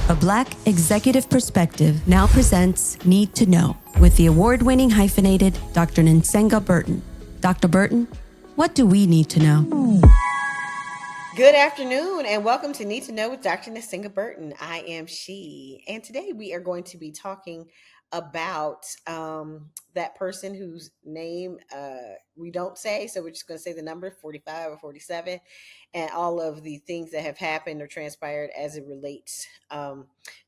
A Black executive perspective now presents Need to Know with the award-winning hyphenated Dr. Nsenga Burton. Dr. Burton, what do we need to know? Good afternoon and welcome to Need to Know with Dr. Nsenga Burton. I am she, and today we are going to be talking about that person whose name we don't say, so we're just going to say the number 45 or 47 and all of the things that have happened or transpired as it relates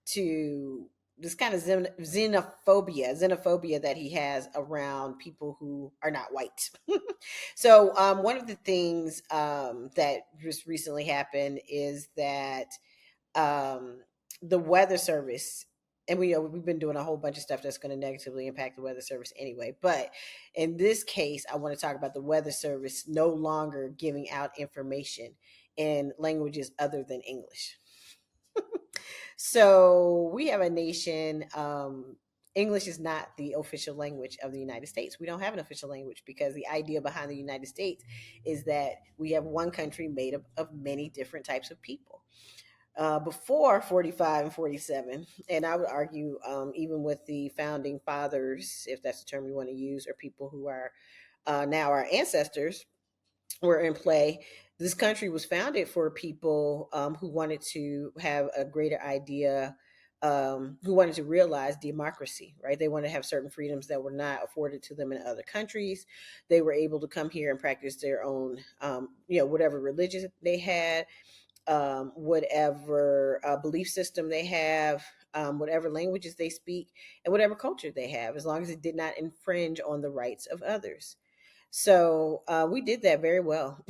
to this kind of xenophobia that he has around people who are not white. So one of the things that just recently happened is that the Weather Service, and we've been doing a whole bunch of stuff that's going to negatively impact the Weather Service anyway. But in this case, I want to talk about the Weather Service no longer giving out information in languages other than English. So we have a nation. English is not the official language of the United States. We don't have an official language because the idea behind the United States is that we have one country made up of many different types of people. Before 45 and 47, and I would argue even with the founding fathers, if that's the term you want to use, or people who are now our ancestors were in play, this country was founded for people who wanted to have a greater idea, who wanted to realize democracy, right? They wanted to have certain freedoms that were not afforded to them in other countries. They were able to come here and practice their own, whatever religion they had, whatever belief system they have, whatever languages they speak, and whatever culture they have, as long as it did not infringe on the rights of others. So we did that very well.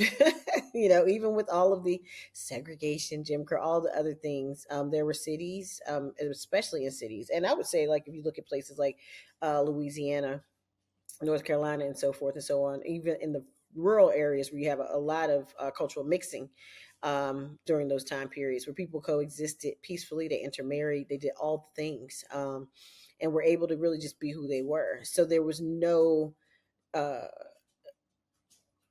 Even with all of the segregation, Jim Crow, all the other things, there were cities, especially in cities. And I would say, like, if you look at places like Louisiana, North Carolina, and so forth and so on, even in the rural areas where you have a lot of cultural mixing during those time periods where people coexisted peacefully, they intermarried, they did all the things, and were able to really just be who they were. So there was no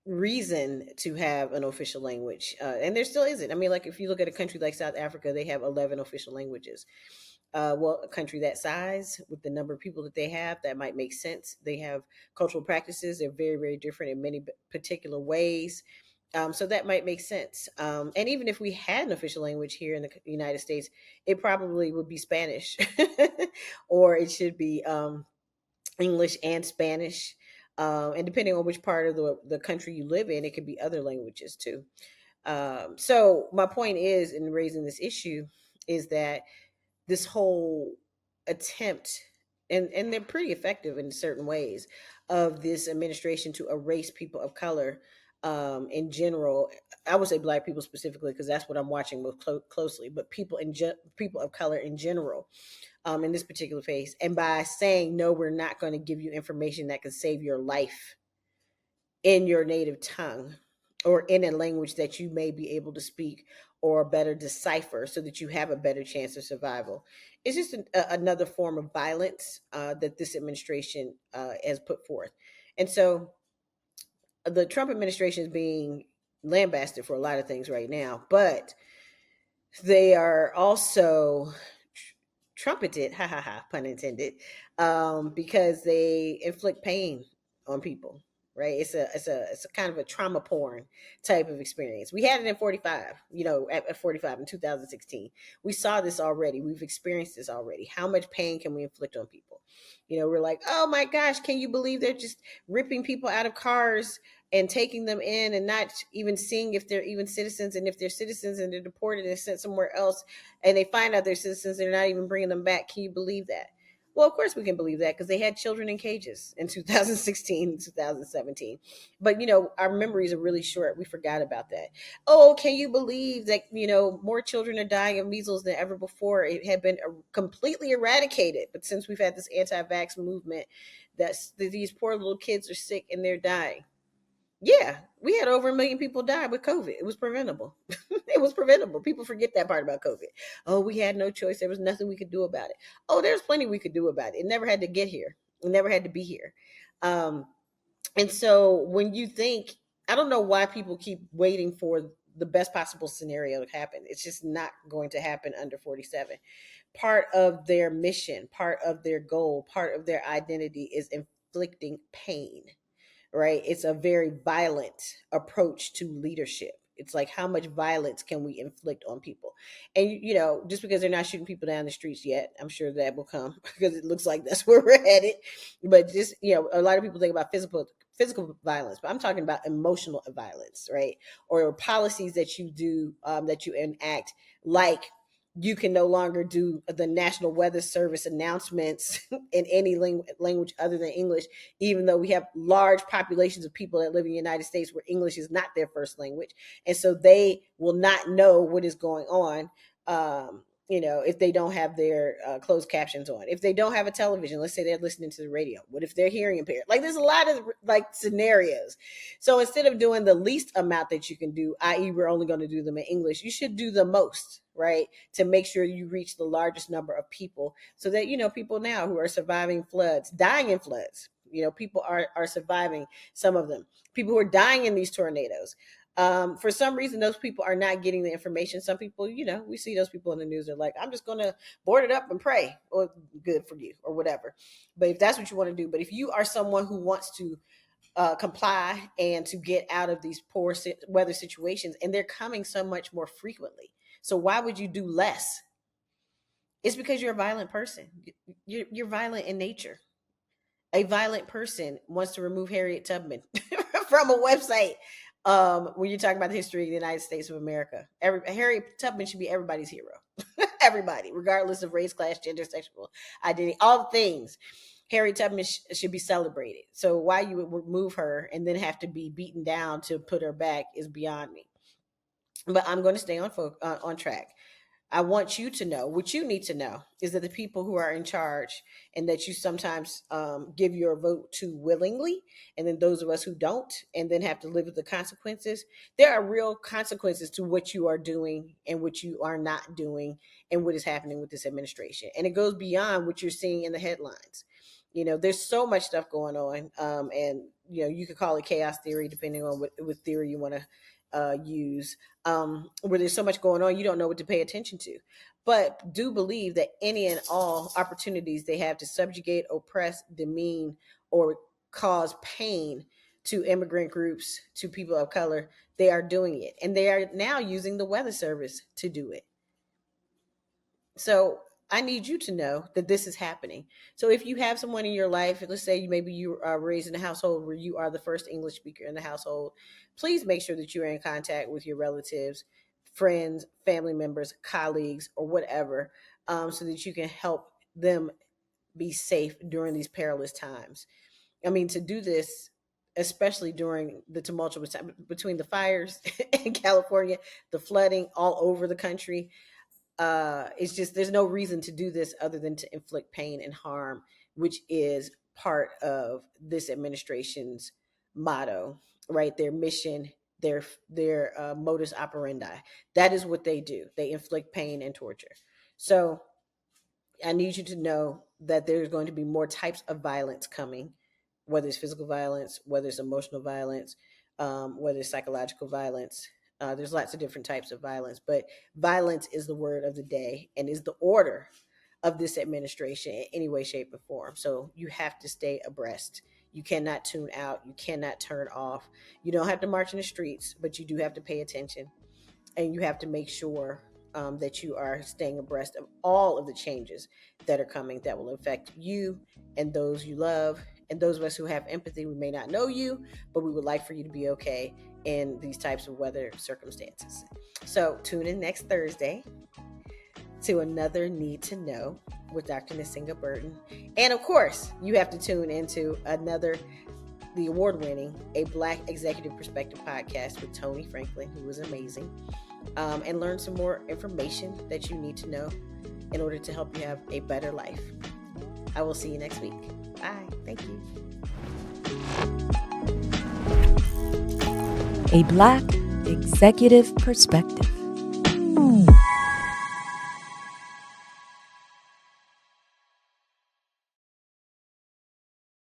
reason to have an official language, and there still isn't. I mean, like, if you look at a country like South Africa, they have 11 official languages. Well, a country that size, with the number of people that they have, that might make sense. They have cultural practices, they're very, very different in many particular ways. So that might make sense. And even if we had an official language here in the United States, it probably would be Spanish or it should be English and Spanish. And depending on which part of the country you live in, it could be other languages too. So my point is, in raising this issue, is that this whole attempt, and they're pretty effective in certain ways, of this administration to erase people of color in general. I would say Black people specifically because that's what I'm watching most closely, but people people of color in general, in this particular case, and by saying no, we're not going to give you information that can save your life in your native tongue or in a language that you may be able to speak or better decipher so that you have a better chance of survival. It's just another form of violence that this administration has put forth. And so the Trump administration is being lambasted for a lot of things right now, but they are also trumpeted, ha ha ha, pun intended, because they inflict pain on people. Right? It's a kind of a trauma porn type of experience. We had it in 45, at 45 in 2016. We saw this already. We've experienced this already. How much pain can we inflict on people? We're like, oh my gosh, can you believe they're just ripping people out of cars and taking them in and not even seeing if they're even citizens, and if they're citizens and they're deported and sent somewhere else and they find out they're citizens, they're not even bringing them back. Can you believe that? Well, of course we can believe that because they had children in cages in 2016 and 2017. But, our memories are really short. We forgot about that. Oh, can you believe that, more children are dying of measles than ever before? It had been completely eradicated. But since we've had this anti-vax movement, these poor little kids are sick and they're dying. Yeah, we had over 1 million people die with COVID. It was preventable. It was preventable. People forget that part about COVID. Oh, we had no choice. There was nothing we could do about it. Oh, there's plenty we could do about it. It never had to get here. It never had to be here. And so when you think, I don't know why people keep waiting for the best possible scenario to happen. It's just not going to happen under 47. Part of their mission, part of their goal, part of their identity is inflicting pain, right? It's a very violent approach to leadership. It's like, how much violence can we inflict on people? And, just because they're not shooting people down the streets yet, I'm sure that will come because it looks like that's where we're headed. But just, a lot of people think about physical violence, but I'm talking about emotional violence, right? Or policies that you do, that you enact, like you can no longer do the National Weather Service announcements in any language other than English, even though we have large populations of people that live in the United States where English is not their first language. And so they will not know what is going on, if they don't have their closed captions on. If they don't have a television, let's say they're listening to the radio. What if they're hearing impaired? Like, there's a lot of scenarios. So instead of doing the least amount that you can do, i.e. we're only going to do them in English, you should do the most, right? To make sure you reach the largest number of people so that, people now who are surviving floods, dying in floods, people are surviving, some of them, people who are dying in these tornadoes. For some reason, those people are not getting the information. Some people, we see those people in the news. They're like, I'm just going to board it up and pray. Or good for you, or whatever. But if that's what you want to do. But if you are someone who wants to comply and to get out of these poor weather situations, and they're coming so much more frequently, so why would you do less? It's because you're a violent person. You're violent in nature. A violent person wants to remove Harriet Tubman from a website. When you're talking about the history of the United States of America, Harriet Tubman should be everybody's hero. Everybody, regardless of race, class, gender, sexual identity, all the things. Harriet Tubman should be celebrated. So why you would remove her and then have to be beaten down to put her back is beyond me. But I'm going to stay on track. I want you to know, what you need to know is that the people who are in charge, and that you sometimes give your vote to willingly, and then those of us who don't, and then have to live with the consequences, there are real consequences to what you are doing and what you are not doing and what is happening with this administration. And it goes beyond what you're seeing in the headlines. There's so much stuff going on, and, you could call it chaos theory, depending on what theory you want to use, where there's so much going on, you don't know what to pay attention to. But do believe that any and all opportunities they have to subjugate, oppress, demean, or cause pain to immigrant groups, to people of color, they are doing it. And they are now using the Weather Service to do it. So I need you to know that this is happening. So if you have someone in your life, let's say maybe you are raised in a household where you are the first English speaker in the household, please make sure that you are in contact with your relatives, friends, family members, colleagues, or whatever, so that you can help them be safe during these perilous times. I mean, to do this, especially during the tumultuous time between the fires in California, the flooding all over the country, it's just, there's no reason to do this other than to inflict pain and harm, which is part of this administration's motto, right? Their mission, their modus operandi. That is what they do. They inflict pain and torture. So I need you to know that there's going to be more types of violence coming, whether it's physical violence, whether it's emotional violence, whether it's psychological violence. There's lots of different types of violence, but violence is the word of the day and is the order of this administration in any way, shape, or form. So you have to stay abreast. You cannot tune out. You cannot turn off. You don't have to march in the streets, but you do have to pay attention, and you have to make sure that you are staying abreast of all of the changes that are coming that will affect you and those you love. And those of us who have empathy, we may not know you, but we would like for you to be okay in these types of weather circumstances. So tune in next Thursday to another Need to Know with Dr. Nsenga Burton. And of course, you have to tune into the award-winning A Black Executive Perspective podcast with Tony Franklin, who was amazing, and learn some more information that you need to know in order to help you have a better life. I will see you next week. Bye. Thank you. A Black Executive Perspective.